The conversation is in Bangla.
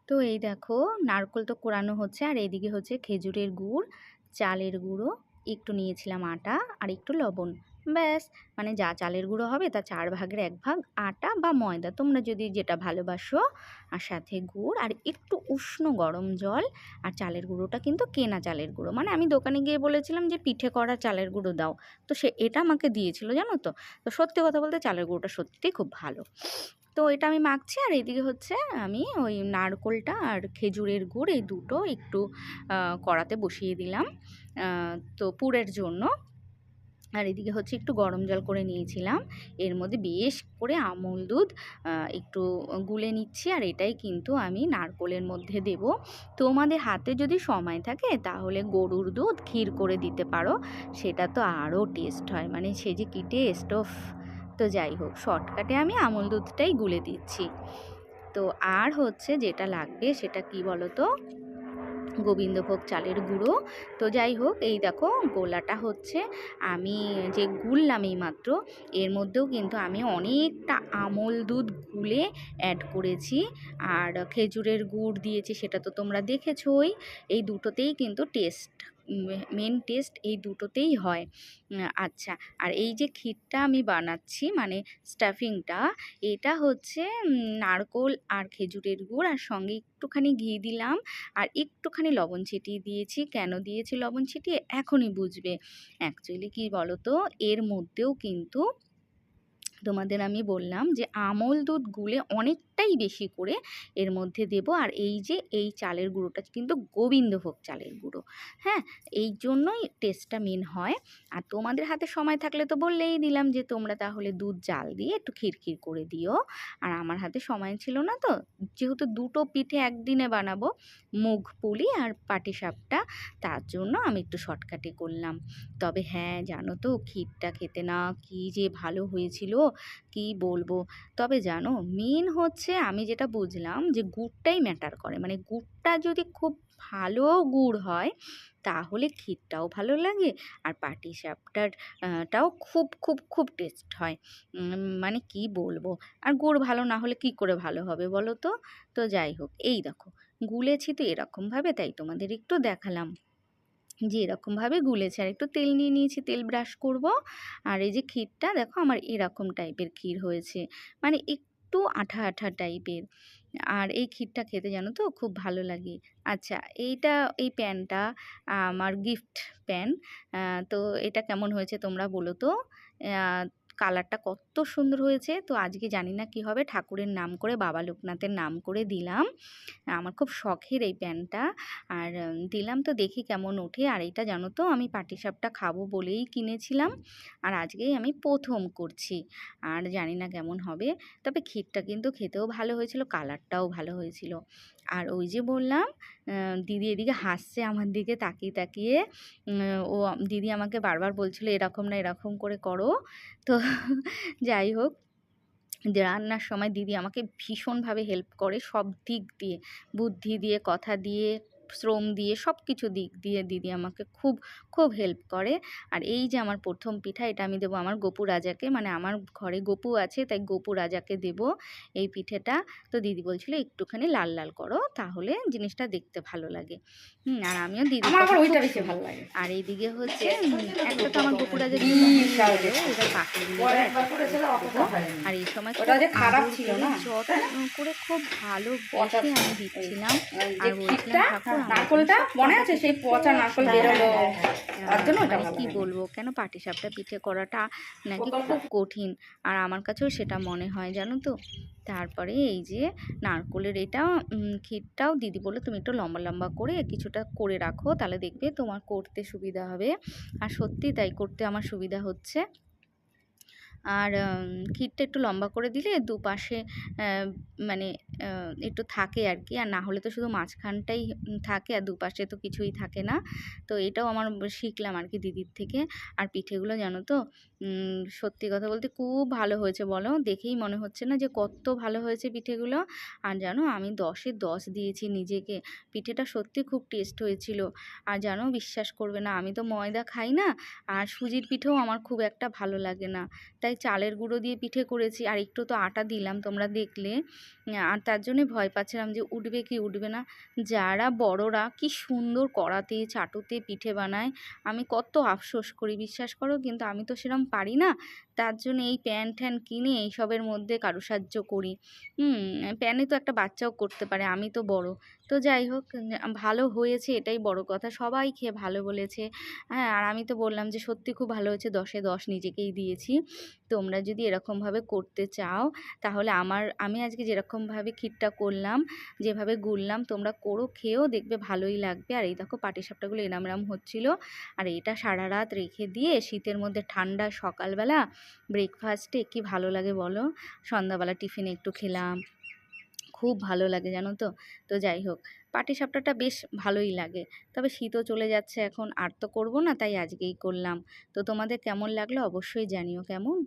তো এই দেখো নারকোল তো কোরানো হচ্ছে আর এইদিকে হচ্ছে খেজুরের গুড়, চালের গুঁড়ো, একটু নিয়েছিলাম আটা আর একটু লবণ। ব্যাস, মানে যা চালের গুঁড়ো হবে তা 4 ভাগের 1 ভাগ আটা বা ময়দা তোমরা যদি যেটা ভালোবাসো, আর সাথে গুড় আর একটু উষ্ণ গরম জল। আর চালের গুঁড়োটা কিন্তু কেনা চালের গুঁড়ো, মানে আমি দোকানে গিয়ে বলেছিলাম যে পিঠে করা চালের গুঁড়ো দাও, তো সে এটা আমাকে দিয়েছিল জানো তো। তো সত্যি কথা বলতে চালের গুঁড়োটা সত্যিই খুব ভালো। তো এটা আমি মাখছি আর এইদিকে হচ্ছে আমি ওই নারকোলটা আর খেজুরের গুড় এই দুটো একটু কড়াতে বসিয়ে দিলাম তো পুরের জন্য। আর এদিকে হচ্ছে একটু গরম জল করে নিয়েছিলাম, এর মধ্যে বেশ করে আমুল দুধ একটু গুলে নিচ্ছি আর এটাই কিন্তু আমি নারকোলের মধ্যে দেব। তোমাদের হাতে যদি সময় থাকে তাহলে গরুর দুধ ক্ষীর করে দিতে পারো, সেটা তো আরও টেস্ট হয়, মানে সে যে কী টেস্ট অফ। তো যাই হোক, শর্টকাটে আমি আমুল দুধটাই গুলে দিচ্ছি। তো আর হচ্ছে যেটা লাগবে সেটা কি বলো তো, গোবিন্দভোগ চালের গুঁড়ো। তো যাই হোক, এই দেখো গোলাটা হচ্ছে আমি যে গুললাম এইমাত্র, এর মধ্যেও কিন্তু আমি অনেকটা আমল দুধ গুলে অ্যাড করেছি আর খেজুরের গুড় দিয়েছি, সেটা তো তোমরা দেখেছোই। এই দুটোতেই কিন্তু টেস্ট, মেন টেস্ট এই দুটোতেই হয়। আচ্ছা, আর এই যে ক্ষীরটা আমি বানাচ্ছি মানে স্টাফিংটা, এটা হচ্ছে নারকোল আর খেজুরের গুড় আর সঙ্গে একটুখানি ঘি দিলাম আর একটুখানি লবণ ছিটিয়ে দিয়েছি। কেন দিয়েছি লবণ ছিটিয়ে এখনই বুঝবে। অ্যাকচুয়ালি কি বলো তো, এর মধ্যেও কিন্তু তোমাদের আমি বললাম যে আমল দুধ গুলে অনেকটাই বেশি করে এর মধ্যে দেব। আর এই যে এই চালের গুঁড়োটা কিন্তু গোবিন্দভোগ চালের গুঁড়ো, হ্যাঁ, এই জন্যই টেস্টটা মেন হয়। আর তোমাদের হাতে সময় থাকলে তো বললেই দিলাম যে তোমরা তাহলে দুধ জাল দিয়ে একটু খিরখির করে দিও। আর আমার হাতে সময় ছিল না, তো যেহেতু দুটো পিঠে একদিনে বানাবো, মুগ পুলি আর পাটিসাপটা, তার জন্য আমি একটু শর্টকাটে করলাম। তবে হ্যাঁ, জানো তো ক্ষীরটা খেতে না কি যে ভালো হয়েছিল, কি বলবো। তবে জানো মেন হচ্ছে আমি যেটা বুঝলাম যে গুড়টাই ম্যাটার করে, মানে গুড়টা যদি খুব ভালো গুড় হয় তাহলে ক্ষীরটাও ভালো লাগে আর পাটিসাপটার টাও খুব খুব খুব টেস্ট হয়। মানে কি বলবো, আর গুড় ভালো না হলে কি করে ভালো হবে বলো তো। তো যাই হোক, এই দেখো গুলেছি তো এরকমভাবে, তাই তোমাদের একটু দেখালাম যে এরকমভাবে গুলেছে। আর একটু তেল নিয়ে নিয়েছি, তেল ব্রাশ করব। আর এই যে ক্ষীরটা দেখো আমার এরকম টাইপের ক্ষীর হয়েছে, মানে একটু আঠা আঠা টাইপের। আর এই ক্ষীরটা খেতে জানো তো খুব ভালো লাগে। আচ্ছা, এইটা এই প্যানটা আমার গিফট প্যান। তো এটা কেমন হয়েছে তোমরা বলো তো। কালারটা কত সুন্দর হয়েছে। তো আজকে জানি না কি হবে, ঠাকুরের নাম করে বাবা লোকনাথের নাম করে দিলাম। আমার খুব শখের এই প্যানটা, আর দিলাম তো দেখি কেমন ওঠে। আর এটা জানো তো আমি পাটিসাপটা খাবো বলেই কিনেছিলাম, আর আজকেই আমি প্রথম করছি, আর জানি না কেমন হবে। তবে ক্ষীরটা কিন্তু খেতেও ভালো হয়েছিল, কালারটাও ভালো হয়েছিল। আর ওই যে বললাম, দিদি এদিকে হাসছে আমার দিকে তাকিয়ে তাকিয়ে। ও দিদি আমাকে বারবার বলছিল এরকম না এরকম করে করো। তো যাই হোক, যে রান্নার সময় দিদি আমাকে ভীষণভাবে হেল্প করে সব দিক দিয়ে, বুদ্ধি দিয়ে, কথা দিয়ে, শ্রম দিয়ে, সব কিছু দিক দিয়ে দিদি আমাকে খুব খুব হেল্প করে। আর এই যে আমার প্রথম পিঠা, এটা আমি দেবো আমার গপু রাজাকে, মানে আমার ঘরে গপু আছে তাই গপু রাজাকে দেব এই পিঠেটা। তো দিদি বলছিল একটুখানি লাল লাল করো তাহলে জিনিসটা দেখতে ভালো লাগে। আর আমিও দিদির আমার কথা আবার খুব ওইটা বেশি শুনি। ভালো লাগে। আর এইদিকে হচ্ছে একটা তো আমার গপু রাজা দিদি এবার পাখির দেবো। আর এই সময় ওটা খুব যে খারাপ আদর ছিল করে না, যত্ন করে খুব পচা ভালোবেসে আমি দিচ্ছিলাম। যে আর বলছিলাম ক্ষীরটা ঠাকুর আমার নারকলটা মনে আছে, সেই জিনিসটা পচা নারকল খুব বেরোলো, তার জন্য ওটা মানে ভালো কি লাগে। বলবো, কেন পাটিসাপটা পিঠে করাটা নাকি প্রথমটা খুব কঠিন, আর আমার কাছেও সেটা মনে হয় জানো তো। তারপরে এই যে নারকোলের এটা ক্ষীরটাও দিদি বললো তুমি একটু লম্বা লম্বা করে কিছুটা করে রাখো, তাহলে দেখবে তোমার করতে সুবিধা হবে। আর সত্যি তাই, করতে আমার সুবিধা হচ্ছে। আর ক্ষীরটা একটু লম্বা করে দিলে দুপাশে মানে একটু থাকে আর কি, আর না হলে তো শুধু মাঝখানটাই থাকে আর দুপাশে তো কিছুই থাকে না। তো এটাও আমার শিখলাম আর কি দিদির থেকে। আর পিঠেগুলো জানো তো সত্যি কথা বলতে খুব ভালো হয়েছে, বলো দেখেই মনে হচ্ছে না যে কত ভালো হয়েছে পিঠেগুলো। আর জানো আমি 10-এ 10 দিয়েছি নিজেকে, পিঠেটা সত্যি খুব টেস্ট হয়েছিল। আর জানো বিশ্বাস করবে না, আমি তো ময়দা খাই না আর সুজির পিঠেও আমার খুব একটা ভালো লাগে না, তাই তাই চালের গুঁড়ো দিয়ে পিঠে করেছি, আর একটু তো আটা দিলাম তোমরা দেখলে। আর তার জন্যে ভয় পাচ্ছিলাম যে উঠবে কি উঠবে না। যারা বড়রা কি সুন্দর কড়াতে চাটুতে পিঠে বানায়, আমি কত আফসোস করি বিশ্বাস করো, কিন্তু আমি তো সেরকম পারি না। তার জন্য এই প্যান ট্যান কিনে এইসবের মধ্যে কারুসাহায্য করি। প্যানে তো একটা বাচ্চাও করতে পারে, আমি তো বড়। তো যাই হোক, ভালো হয়েছে এটাই বড় কথা, সবাই খেয়ে ভালো বলেছে। হ্যাঁ, আর আমি তো বললাম যে সত্যি খুব ভালো হয়েছে, 10-এ 10 নিজেকেই দিয়েছি। তোমরা যদি এরকমভাবে করতে চাও তাহলে আমি আজকে যেরকমভাবে ক্ষীরটা করলাম, যেভাবে গুললাম, তোমরা করো, খেয়েও দেখবে ভালোই লাগবে। আর এই দেখো পাটিসাপটাগুলো এরাম এরাম হচ্ছিল, আর এটা সারা রাত রেখে দিয়ে শীতের মধ্যে ঠান্ডা সকালবেলা ব্রেকফাস্টে কি ভালো লাগে বলো। সন্ধ্যাবেলা টিফিনে একটু খেলাম, খুব ভালো লাগে জানো তো। তো যাই হোক, পাটিসাপটাটা বেশ ভালোই লাগে। তবে শীতও চলে যাচ্ছে এখন, আর তো করবো না, তাই আজকেই করলাম। তো তোমাদের কেমন লাগলো অবশ্যই জানিও, কেমন।